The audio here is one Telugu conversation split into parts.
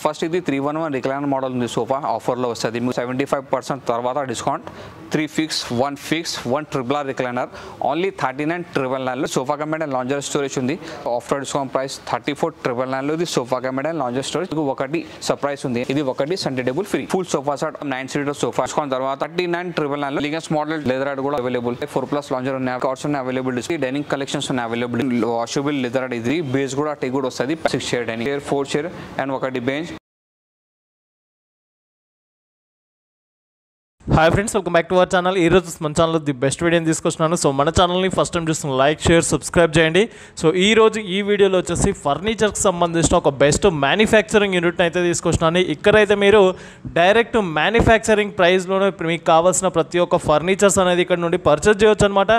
ఫస్ట్ ఇది 311 రిక్లైనర్ మోడల్ ఉంది సోఫా ఆఫర్లో వస్తుంది మీకు 75% తర్వాత discount 3 fix 1 fix 1 triple R recliner only 39,999 sofa cum and lounger storage ఉంది ఆఫ్టర్ డిస్కౌంట్ ప్రైస్ 34,999 లో ఇది sofa cum and lounger storage ఒకటి సర్ప్రైజ్ ఉంది ఇది ఒకటి Sunday table free full sofa set 9 seater sofa discount తర్వాత 39,999 లో లిగన్స్ మోడల్ లెదర్ రాడ్ కూడా అవైలబుల్ 4+ లాంజర్ ఉన్నాయి కార్డ్స్ ఉన్నాయి అవైలబుల్ డైనింగ్ కలెక్షన్స్ ఉన్నాయి అవైలబుల్ వాషబుల్ లెదర్ రాడ్ ఇది బేస్ కూడా టేక్ కూడా వస్తుంది 6 chair dining chair 4 chair and ఒకటి bench hi friends welcome back to our channel ఈ రోజు మన ఛానల్లో ది బెస్ట్ వీడియోని తీసుకొస్తున్నాను సో మన ఛానల్ని ఫస్ట్ టైం చూస్తున్న లైక్ షేర్ సబ్స్క్రైబ్ చేయండి సో ఈ రోజు ఈ వీడియోలో వచ్చేసి ఫర్నిచర్కి సంబంధించిన ఒక బెస్ట్ మ్యానుఫ్యాక్చరింగ్ యూనిట్ని అయితే తీసుకొస్తున్నాను ఇక్కడైతే మీరు డైరెక్ట్ మ్యానుఫ్యాక్చరింగ్ ప్రైస్లోనే మీకు కావాల్సిన ప్రతి ఒక్క ఫర్నిచర్స్ అనేది ఇక్కడ నుండి పర్చేస్ చేయొచ్చు అనమాట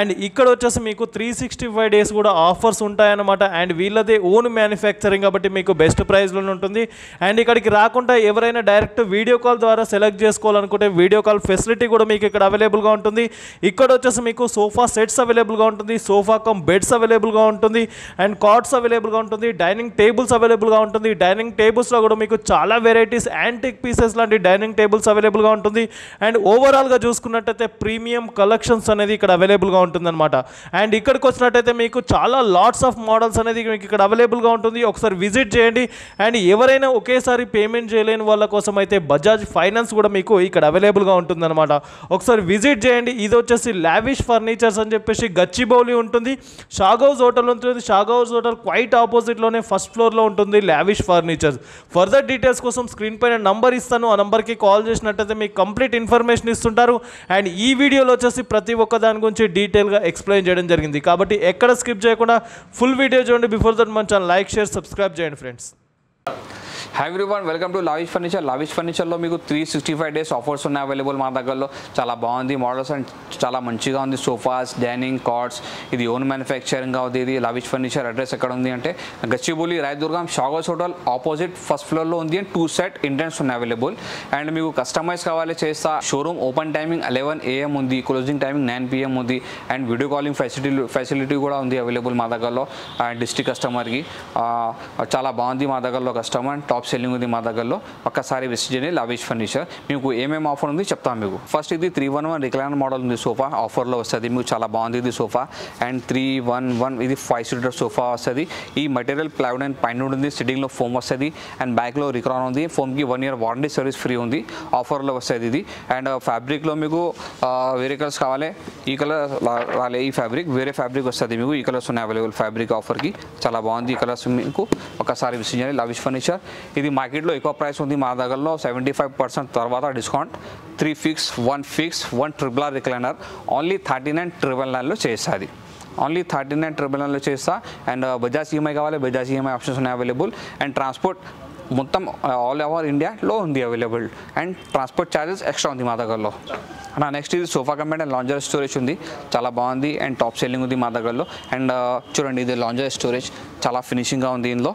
అండ్ ఇక్కడ వచ్చేసి మీకు 365 డేస్ కూడా ఆఫర్స్ ఉంటాయన్నమాట అండ్ వీళ్ళదే ఓన్ మ్యానుఫ్యాక్చరింగ్ కాబట్టి మీకు బెస్ట్ ప్రైస్లోనే ఉంటుంది అండ్ ఇక్కడికి రాకుండా ఎవరైనా డైరెక్ట్ వీడియో కాల్ ద్వారా సెలెక్ట్ చేసుకోవాలనుకుంటే వీడియో కాల్ ఫెసిలిటీ కూడా మీకు ఇక్కడ అవైలబుల్గా ఉంటుంది ఇక్కడ వచ్చేసి మీకు సోఫా సెట్స్ అవైలబుల్గా ఉంటుంది సోఫా కమ్ బెడ్స్ అవైలబుల్గా ఉంటుంది అండ్ కార్డ్స్ అవైలబుల్గా ఉంటుంది డైనింగ్ టేబుల్స్ అవైలబుల్గా ఉంటుంది డైనింగ్ టేబుల్స్లో కూడా మీకు చాలా వెరైటీస్ యాంటిక్ పీసెస్ లాంటి డైనింగ్ టేబుల్స్ అవైలబుల్గా ఉంటుంది అండ్ ఓవరాల్గా చూసుకున్నట్టయితే ప్రీమియం కలెక్షన్స్ అనేది ఇక్కడ అవైలబుల్గా ఉంటుందన్నమాట అండ్ ఇక్కడికి వచ్చినట్టయితే మీకు చాలా లాట్స్ ఆఫ్ మోడల్స్ అనేది మీకు ఇక్కడ అవైలబుల్గా ఉంటుంది ఒకసారి విజిట్ చేయండి అండ్ ఎవరైనా ఒకేసారి పేమెంట్ చేయలేని వాళ్ళ కోసం అయితే బజాజ్ ఫైనాన్స్ కూడా మీకు ఇక్కడ అవైలబుల్గా ఉంటుందన్నమాట ఒకసారి విజిట్ చేయండి ఇది వచ్చేసి లావిష్ ఫర్నిచర్స్ అని చెప్పేసి గచ్చిబౌలి ఉంటుంది షాగ్ హౌస్ హోటల్ ఉంటుంది షాగ్ హౌస్ హోటల్ క్వైట్ ఆపోజిట్లోనే ఫస్ట్ ఫ్లోర్లో ఉంటుంది లావిష్ ఫర్నిచర్స్ ఫర్దర్ డీటెయిల్స్ కోసం స్క్రీన్ పైన నంబర్ ఇస్తాను ఆ నంబర్కి కాల్ చేసినట్టయితే మీకు కంప్లీట్ ఇన్ఫర్మేషన్ ఇస్తుంటారు అండ్ ఈ వీడియోలో వచ్చేసి ప్రతి ఒక్క దాని గురించి డీటెయిల్గా ఎక్స్ప్లెయిన్ చేయడం జరిగింది కాబట్టి ఎక్కడ స్కిప్ చేయకుండా ఫుల్ వీడియో చూడండి బిఫోర్ దట్ మన ఛానల్ లైక్ షేర్ సబ్స్క్రైబ్ చేయండి friends hi everyone welcome to lavish furniture lavish ఫర్నిచర్లో మీకు 365 డేస్ ఆఫర్స్ ఉన్నాయి అవైలబుల్ మా దగ్గరలో చాలా బాగుంది మోడల్స్ అండ్ చాలా మంచిగా ఉంది సోఫాస్ డైనింగ్ కార్డ్స్ ఇది ఓన్ మ్యానుఫ్యాక్చరింగ్గా ఉంది ఇది లావిష్ ఫర్నిచర్ అడ్రస్ ఎక్కడ ఉంది అంటే Gachibowli Rayadurgam షాగ్ house hotel opposite first ఫ్లోర్లో ఉంది అండ్ 2 సెట్ ఇంటెన్స్ ఉన్నాయి అవైలబుల్ అండ్ మీకు కస్టమైజ్ కావాలి చేస్తా షోరూమ్ ఓపెన్ టైమింగ్ 11 AM ఉంది క్లోజింగ్ టైమింగ్ 9 PM ఉంది అండ్ వీడియో కాలింగ్ ఫెసిలిటీ కూడా ఉంది అవైలబుల్ మా దగ్గరలో డిస్ట్రిక్ట్ కస్టమర్కి చాలా బాగుంది మా దగ్గరలో కస్టమర్ టాప్ సెల్లింగ్ ఉంది మా దగ్గరలో ఒక్కసారి విజిట్ చేయండి లావిష్ ఫర్నిచర్ మీకు ఏమేమి ఆఫర్ ఉంది చెప్తాను మీకు ఫస్ట్ ఇది 311 రిక్లైనర్ మోడల్ ఉంది సోఫా ఆఫర్లో వస్తుంది మీకు చాలా బాగుంది ఇది సోఫా అండ్ 311 ఇది 5 సీటర్ సోఫా వస్తుంది ఈ మెటీరియల్ ప్లైవుడ్ అండ్ పైన ఉంది సిట్టింగ్లో ఫోమ్ వస్తుంది అండ్ బ్యాక్లో రిక్రాన్ ఉంది ఫోమ్కి 1 year వారంటీ సర్వీస్ ఫ్రీ ఉంది ఆఫర్లో వస్తుంది ఇది అండ్ ఫ్యాబ్రిక్లో మీకు వేరే కలర్స్ కావాలి ఈ కలర్ రాలే ఈ ఫ్యాబ్రిక్ వేరే ఫ్యాబ్రిక్ వస్తుంది మీకు ఈ కలర్స్ ఉన్నాయి అవైలబుల్ ఫ్యాబ్రిక్ ఆఫర్కి చాలా బాగుంది ఈ కలర్స్ మీకు ఒకసారి విజిట్ చేయండి లావిష్ ఫర్నిచర్ ఇది మార్కెట్లో ఎక్కువ ప్రైస్ ఉంది మా దగ్గరలో 75% తర్వాత discount 3 fix 1 fix 1 triple R recliner only 39,999 లో చేస్తుంది ఓన్లీ 39,999 లో చేస్తా అండ్ బజాజ్ ఈఎంఐ కావాలి బజాజ్ ఈఎంఐ ఆప్షన్స్ ఉన్నాయి అవైలబుల్ అండ్ ట్రాన్స్పోర్ట్ మొత్తం ఆల్ ఓవర్ ఇండియాలో ఉంది available and transport charges extra ఉంది మా దగ్గరలో నెక్స్ట్ ఇది sofa cum and lounger storage ఉంది చాలా బాగుంది అండ్ టాప్ సెల్లింగ్ ఉంది మా దగ్గరలో అండ్ చూడండి ఇది లాంజర్ స్టోరేజ్ చాలా ఫినిషింగ్గా ఉంది ఇందులో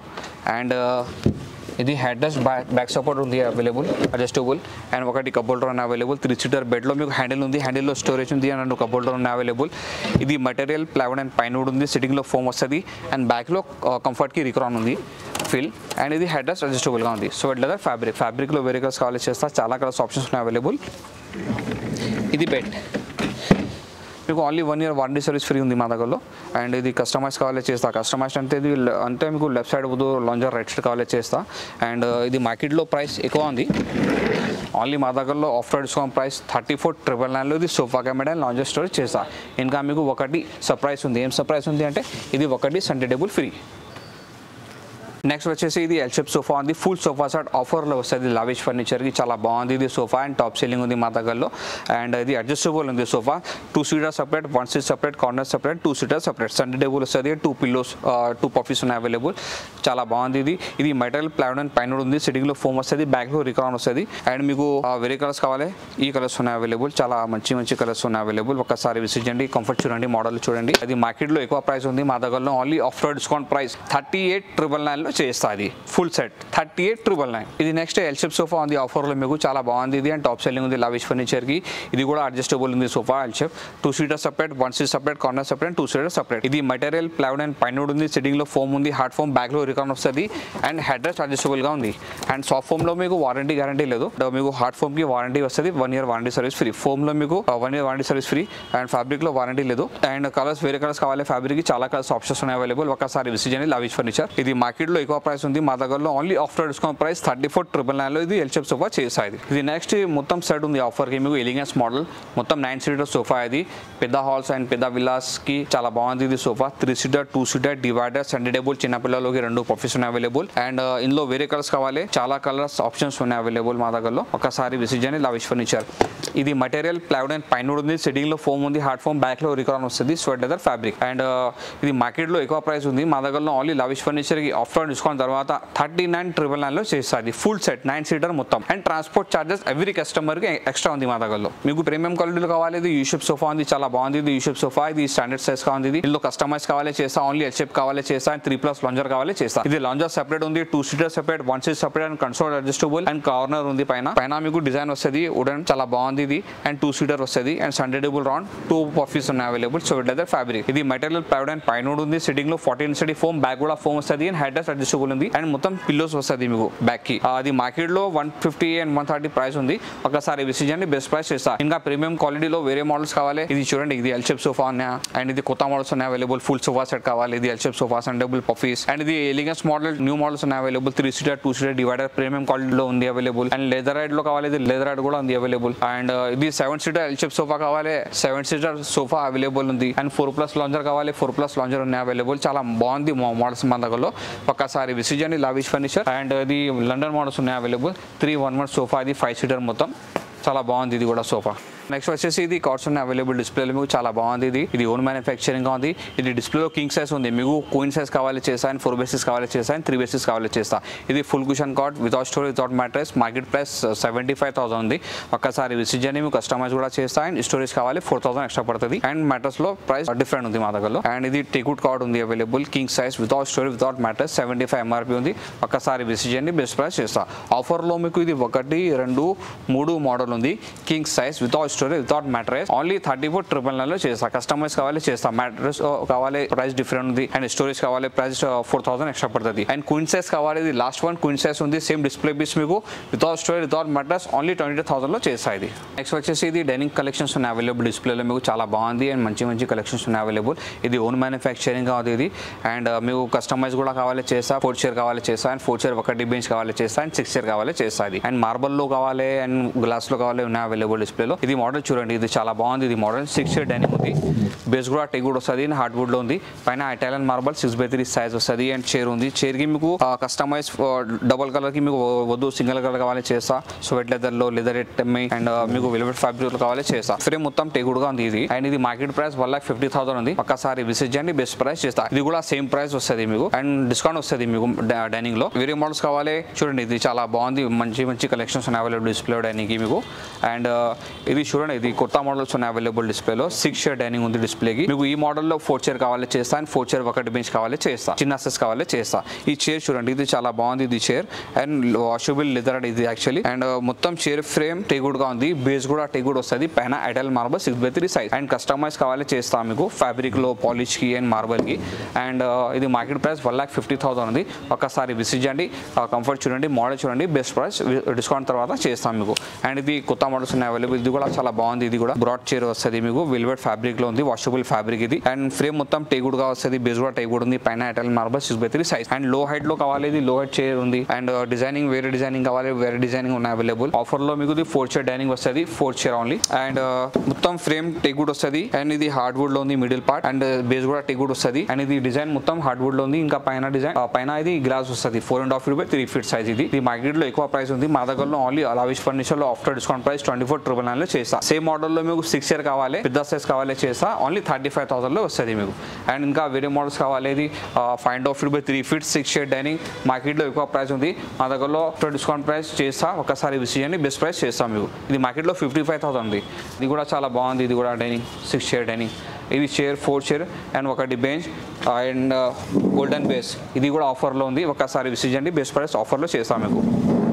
అండ్ ఇది హెడ్ రెస్ట్ బ్యాక్ సపోర్ట్ ఉంది అవైలబుల్ అడ్జస్టబుల్ అండ్ ఒకటి కప్ హోల్డర్ ఉంది అవైలబుల్ 3 సీటర్ బెడ్లో మీకు హ్యాండిల్ ఉంది హ్యాండిల్లో స్టోరేజ్ ఉంది అండ్ కప్ హోల్డర్ ఉంది అవైలబుల్ ఇది మెటీరియల్ ప్లైవుడ్ అండ్ పైన ఉంది సిట్టింగ్లో ఫోమ్ వస్తుంది అండ్ బ్యాక్లో కంఫర్ట్కి రిక్రాన్ ఉంది ఫిల్ అండ్ ఇది హెడ్ రెస్ట్ అడ్జస్టబుల్గా ఉంది సో ఇట్లా ఫ్యాబ్రిక్లో వేరే కలర్స్ కావాలి చేస్తా చాలా కలర్స్ ఆప్షన్స్ ఉన్నాయి అవైలబుల్ ఇది బెడ్ మీకు only 1 year warranty service free ఉంది మా దగ్గరలో అండ్ ఇది కస్టమైజ్ కావాలి చేస్తా కస్టమైజ్ అంటే ఇది అంటే మీకు left side lounger right side కావాలి చేస్తా అండ్ ఇది మార్కెట్లో ప్రైస్ ఎక్కువ ఉంది ఓన్లీ మా దగ్గరలో ఆఫ్టర్ డిస్కౌంట్ ప్రైస్ 34,999 లో ఇది sofa cum and lounger storage చేస్తా ఇంకా మీకు ఒకటి సర్ప్రైజ్ ఉంది ఏం సర్ప్రైజ్ ఉంది అంటే ఇది ఒకటి సండే టేబుల్ ఫ్రీ నెక్స్ట్ వచ్చేసి ఇది ఎల్ షేప్ సోఫా ఉంది ఫుల్ సోఫా సెట్ ఆఫర్లో వస్తుంది లావిష్ ఫర్నిచర్కి చాలా బాగుంది ఇది సోఫా అండ్ టాప్ సెల్లింగ్ ఉంది మా దగ్గరలో అండ్ ఇది అడ్జస్టబుల్ ఉంది sofa 2 seater separate 1 seat separate corner separate 2 seater separate Sunday table వస్తుంది 2 పిల్లోస్ 2 పఫీస్ ఉన్నాయి అవైలబుల్ చాలా బాగుంది ఇది మెటీరియల్ ప్లైవుడ్ అండ్ పైన ఉంది సిట్టింగ్లో ఫోమ్ వస్తుంది బ్యాక్లో రిక్రాన్ వస్తుంది అండ్ మీకు వేరే కలర్స్ కావాలి ఈ కలర్స్ ఉన్నాయి అవైలబుల్ చాలా మంచి కలర్స్ ఉన్నాయి అవైలబుల్ ఒకసారి విజిట్ చేయండి కంఫర్ట్ చూడండి మోడల్ చూడండి అది మార్కెట్లో ఎక్కువ ప్రైస్ ఉంది మా దగ్గరలో ఓన్లీ ఆఫ్టర్ డిస్కౌంట్ ప్రైస్ 38,999 లో చేస్తా. ఇది ఫుల్ సెట్ 38,999. ఇది నెక్స్ట్ ఎల్ షేప్ సోఫా ఉంది ఆఫర్లో మీకు, చాలా బాగుంది ఇది అండ్ టాప్ సెల్లింగ్ ఉంది లావిష్ ఫర్నిచర్కి. ఇది కూడా అడ్జస్టబుల్ ఉంది sofa L shape, 2 seater separate, 1 seat separate, corner separate, 2 seater separate. ఇది మెటీరియల్ ప్లైవుడ్ అండ్ పైన ఉంది, సిట్టింగ్ లో ఫోమ్ ఉంది, హార్డ్ ఫోమ్, బ్యాక్ లో రికాన్ వస్తుంది అండ్ హెడ్ రెస్ట్ అడ్జస్టబుల్ గా ఉంది. అండ్ సాఫ్ట్ ఫోమ్ లో మీకు వారంటీ గ్యారంటీ లేదు, మీకు హార్డ్ ఫోమ్ కి వారంటీ వస్తుంది, 1 year warranty service free. Foam లో మీకు 1 year warranty service free and fabric లో వారంటీ లేదు. అండ్ కలర్స్ వేరే కలర్స్ కావాలి ఫ్యాబ్రిక్ కి, చాలా కలర్స్ ఆప్షన్స్ ఉన్నాయి అవైలబుల్. ఒకసారి విజిట్ చేయండి లావిష్ ఫర్నిచర్. ఇది మార్కెట్ లో ఎక్కువ ప్రైస్ ఉంది, మా దగ్గరలో ఓన్లీ ఆఫ్టర్ డిస్కౌంట్ ప్రైస్ 34,999 లో ఇది ఎల్ షేప్ సోఫా చేసాయి. ఇది నెక్స్ట్ మొత్తం సెట్ ఉంది ఆఫర్ కి మీకు, ఎలిగెన్స్ మోడల్ మొత్తం 9 సీటర్ సోఫా. ఇది పెద్ద హాల్స్ అండ్ పెద్ద విల్లాస్ కి చాలా బాగుంది ఇది sofa. 3 seater, 2 seater, divider, centre table, చిన్న పిల్లలకి 2 పఫీస్ ఉన్నాయి అవైలబుల్. అండ్ ఇందులో వేరే కలర్స్ కావాలి, చాలా కలర్స్ ఆప్షన్స్ ఉన్నాయి అవైలబుల్ మా దగ్గరలో. ఒకసారి విజిట్ చేయండి లావిష్ ఫర్నిచర్. ఇది మెటీరియల్ ప్లైవుడ్ అండ్ పైన ఉంది, సిట్టింగ్ లో ఫోమ్ ఉంది, హార్డ్ ఫోమ్, బ్యాక్ లో రికాన్ వస్తుంది, స్వెట్ లెదర్ ఫ్యాబ్రిక్. అండ్ ఇది మార్కెట్ లో ఎక్కువ ప్రైస్ ఉంది, మా దగ్గరలో ఓన్లీ లావిష్ ఫర్నిచర్ కి ఆఫ్టర్ డిస్కౌంట్ తర్వాత 39,999 లో చేస్తుంది. ఫుల్ సెట్ 9 సీటర్ మొత్తం and transport charges every customer కి ఎక్స్ట్రా ఉంది మా దగ్గరలో. మీకు ప్రీమియం క్వాలిటీలో కావాలి, ఇది యూ షేప్ సోఫా ఉంది, చాలా బాగుంది ఇది యూ షేప్ సోఫా. ఇది స్టాండర్డ్ సైజ్ గా ఉంది, ఇందులో కస్టమైజ్ కావాలి చేస్తా, ఓన్లీ ఎల్ షేప్ కావాలి చేస్తా అండ్ 3+ లాంజర్ కావాలి చేస్తా. ఇది లాంజర్ సెపరేట్ ఉంది, 2 seater separate, 1 seat separate and console adjustable and corner ఉంది. పైన మీకు డిజైన్ వస్తుంది వుడెన్, చాలా బాగుంది ఇది అండ్ 2 సీటర్ వస్తుంది and centre table round 2 puffies ఉన్నాయి అవైలబుల్. So leather fabric. ఇది మెటీరియల్ ప్లైవుడ్ అండ్ పైన ఉంది, సిట్టింగ్ లో 14 ఇంచ్ ఫోమ్, బ్యాక్ కూడా ఫోమ్ వస్తుంది అండ్ హెడ్ రెస్ట్ అడ్జస్టబుల్ ఉంది అండ్ మొత్తం పిల్లోస్ వస్తుంది మీకు బ్యాక్ కి. అది మార్కెట్ లో 150 and 130 ప్రైస్ ఉంది, ఒకసారి విజిట్ చేయండి బెస్ట్ ప్రైస్ చేస్తా. ఇంకా ప్రీమియం క్వాలిటీలో వేరే మోడల్స్ కావాలి, ఇది చూడండి ఇది ఎల్ షేప్ సోఫా ఉన్నాయి అండ్ ఇది కొత్త మోడల్స్ ఉన్నాయి అవైలబుల్. ఫుల్ సోఫా సెట్ కావాలి, ఇది L shape sofa and double puffies. And ఇది ఎలిగెన్స్ మోడల్ న్యూ మోడల్స్ ఉన్నాయి available. 3 seater, 2 seater divider premium క్వాలిటీలో ఉంది అవైలబుల్. అండ్ లెదర్ రైడ్ లో కావాలి, ఇది లెదర్ రైడ్ కూడా ఉంది అవైలబుల్. అండ్ ఇది 7 సీటర్ ఎల్ షేప్ సోఫా కావాలి, 7 సీటర్ సోఫా అవైలబుల్ ఉంది. అండ్ 4+ లాంజర్ కావాలి, 4+ లాంజర్ ఉన్నాయి అవైలబుల్. చాలా బాగుంది మోడల్స్ మన దగ్గరలో, ఒక్కసారి విజిట్ చేయండి లావిష్ ఫర్నిచర్. అండ్ ఇది లండన్ మోడల్స్ ఉన్నాయి అవైలబుల్. 311 సోఫా, ఇది 5 సీటర్ మొత్తం, చాలా బాగుంది ఇది కూడా సోఫా. నెక్స్ట్ వచ్చేసి ఇది కార్డ్స్ ఉన్నాయి అవైలబుల్ డిస్ప్లేలో మీకు, చాలా బాగుంది ఇది. ఇది ఓన్ మ్యానుఫ్యాక్చరింగ్ ఉంది. ఇది డిస్ప్లేలో కింగ్ సైజ్ ఉంది, మీకు క్వీన్ సైజ్ కావాలి చేస్తా అండ్ 4 బేసిస్ కావాలి చేస్తా అండ్ 3 బేసిస్ కావాలి చేస్తా. ఇది full cushion card without storage, without mattress. Market price 75,000 ఉంది, ఒక్కసారి విజిట్ చేయండి. మీకు కస్టమైజ్ కూడా చేస్తా అండ్ స్టోరేజ్ కావాలి 4,000 ఎక్స్ట్రా పడుతుంది. అండ్ మ్యాట్రెస్ లో ప్రైస్ డిఫరెంట్ ఉంది మా దగ్గరలో. అండ్ ఇది టేక్వుడ్ కార్డ్ ఉంది available, king size without storage, without mattress, 75 MRP ఉంది, ఒక్కసారి విజిట్ చేయండి బెస్ట్ ప్రైస్ చేస్తా. ఆఫర్లో మీకు ఇది 1, 2, 3 మోడల్ ఉంది, king size without storage, without mattress, only 34,999 లో చేస్తా. కస్టమైజ్ కావాలి చేస్తా, మ్యాట్రెస్ కావాలి ప్రైస్ డిఫరెంట్ ఉంది అండ్ స్టోరేజ్ కావాలి ప్రైస్ 4,000 ఎక్స్ట్రా పడుతుంది. అండ్ క్వీన్ సైజ్ కావాలి, ఇది లాస్ట్ వన్ క్వీన్ సైజ్ ఉంది, సేమ్ డిస్ప్లే పీస్ మీకు without storage, without mattress, only 22,000 లో చేస్తా. ఇది నెక్స్ట్ వచ్చేసి ఇది డైనింగ్ కలెక్షన్స్ ఉన్నాయి అవైలబుల్ డిస్ప్లేలో మీకు, చాలా బాగుంది అండ్ మంచి కలెక్షన్స్ ఉన్నాయి అవైలబుల్. ఇది ఓన్ మ్యానుఫ్యాక్చరింగ్ కాదు ఇది. అండ్ మీకు కస్టమైజ్ కూడా కావాలి చేస్తా, 4 చైర్ కావాలి చేస్తా అండ్ 4 చైర్ 1 బెంచ్ కావాలి చేస్తా అండ్ 6 చైర్ కావాలి చేస్తా. ఇది అండ్ మార్బల్ లో కావాలి అండ్ గ్లాస్ లో కావాలి ఉన్నాయి అవైలబుల్ డిస్ప్లేలో. ఇది మోడల్ చూడండి, ఇది చాలా బాగుంది ఇది మోడల్. 6 చైర్ డైనింగ్ ఉంది, బేస్ కూడా టేక్వుడ్ వస్తుంది అండ్ హార్డ్వుడ్ లో ఉంది. పైన ఇటాలియన్ మార్బల్ 6/3 సైజ్ వస్తుంది అండ్ చైర్ ఉంది. చైర్ కి మీకు కస్టమైజ్ డబుల్ కలర్ కి మీకు వద్దు, సింగిల్ కలర్ కావాలి చేస్తా. స్వెట్ లెదర్ లో లెదర్ ఎట్టమి అండ్ మీకు వెల్వెట్ ఫ్యాబ్రిక్ లో కావాలి చేస్తా. ఫ్రేమ్ మొత్తం టేక్వుడ్ గా ఉంది ఇది. అండ్ ఇది మార్కెట్ ప్రైస్ 1,50,000 ఉంది, ఒక్కసారి విజిట్ చేయండి బెస్ట్ ప్రైస్ చేస్తా. ఇది కూడా సేమ్ ప్రైస్ వస్తుంది మీకు అండ్ డిస్కౌంట్ వస్తుంది మీకు డైనింగ్ లో. వేరే మోడల్స్ కావాలి చూడండి, ఇది చాలా బాగుంది, మంచి కలెక్షన్స్ ఉన్నాయి అవైలబుల్ డిస్ప్లే డైనింగ్ కి మీకు. అండ్ ఇది చూడండి, ఇది కొత్త మోడల్స్ ఉన్నాయి అవైలబుల్ డిస్ప్లేలో. 6 చైర్ డైనింగ్ ఉంది డిస్ప్లేకి. మీకు ఈ మోడల్లో 4 చైర్ కావాలి చేస్తా అండ్ 4 చైర్ 1 బెంచ్ కావాలి చేస్తా, చిన్న సైజ్ కావాలి చేస్తా. ఈ చైర్ చూడండి, ఇది చాలా బాగుంది ఇది చైర్ అండ్ వాషబుల్ లెదర్ ఇది యాక్చువల్లీ. అండ్ మొత్తం చైర్ ఫ్రేమ్ టేక్వుడ్ గా ఉంది, బేస్ కూడా టేక్వుడ్ వస్తుంది. పైన ఐటల్ మార్బల్ 6/3 సైజ్ అండ్ కస్టమైజ్ కావాలి చేస్తా మీకు ఫ్యాబ్రిక్ లో, పాలిష్ కి అండ్ మార్బల్ కి. అండ్ ఇది మార్కెట్ ప్రైస్ 1,50,000 ఉంది, ఒక్కసారి విజిట్ చేయండి. కంఫర్ట్ చూడండి, మోడల్ చూడండి, బెస్ట్ ప్రైస్ డిస్కౌంట్ తర్వాత చేస్తాం మీకు. అండ్ ఇది కొత్త మోడల్స్ ఉన్నాయి అవైలబుల్. ఇది కూడా చాలా బాగుంది, ఇది కూడా బ్రాడ్ చైర్ వస్తుంది మీకు, వెల్వెట్ ఫ్యాబ్రిక్ లో ఉంది, వాషబుల్ ఫ్యాబ్రిక్ ఇది. అండ్ ఫ్రేమ్ మొత్తం టేక్వుడ్ గా వస్తుంది, బేస్ కూడా టేక్వుడ్ ఉంది. పైన ఇటాలియన్ మార్బల్ 6/3 సైజ్ అండ్ లో హైట్ లో కావాలి, ఇది లో హైట్ చైర్ ఉంది. అండ్ డిజైనింగ్ వేరే డిజైనింగ్ కావాలి, వేరే డిజైనింగ్ ఉన్నాయి అవైలబుల్. ఆఫర్ లో మీకు 4 చైర్ డైనింగ్ వస్తుంది, 4 చైర్ ఓన్లీ. అండ్ మొత్తం ఫ్రేమ్ టేక్వుడ్ వస్తుంది అండ్ ఇది హార్డ్వుడ్ లో ఉంది మిడిల్ పార్ట్ అండ్ బేస్ కూడా టేక్వుడ్ వస్తుంది. అండ్ ఇది డిజైన్ మొత్తం హార్డ్వుడ్ లో ఉంది. ఇంకా పైన డిజైన్ పైన ఇది గ్లాస్ వస్తుంది, 4.5 feet by 3 feet సైజ్. ఇది మార్కెట్ లో ఎక్కువ ప్రైస్ ఉంది, మా దగ్గరలో ఓన్లీ లావిష్ ఫర్నిచర్ లో ఆఫ్టర్ డిస్కౌంట్ ప్రైస్ 24,999 లో చేస్తా. సేమ్ మోడల్ లో మీకు 6 చైర్ కావాలి, పెద్ద సైజ్ కావాలి చేస్తా, ఓన్లీ 35,000 లో వస్తుంది మీకు. అండ్ ఇంకా వేరే మోడల్స్ కావాలి, ఇది 5.5 feet by 3 feet 6 chair dining, market లో ఎక్కువ ప్రైస్ ఉంది, మా దగ్గరలో ఆఫ్టర్ డిస్కౌంట్ ప్రైస్ చేస్తా, ఒకసారి విజిట్ చేయండి బెస్ట్ ప్రైస్ చేస్తాం మీకు. ఇది మార్కెట్ లో 55,000 ఉంది. ఇది కూడా చాలా బాగుంది, ఇది కూడా డైనింగ్ 6 చైర్ డైనింగ్. ఇది chair 4 chair and 1 bench and golden base ఇది కూడా ఆఫర్లో ఉంది, ఒకసారి విసిట్ చేయండి, బెస్ట్ ప్రైస్ ఆఫర్లో చేస్తాం మీకు.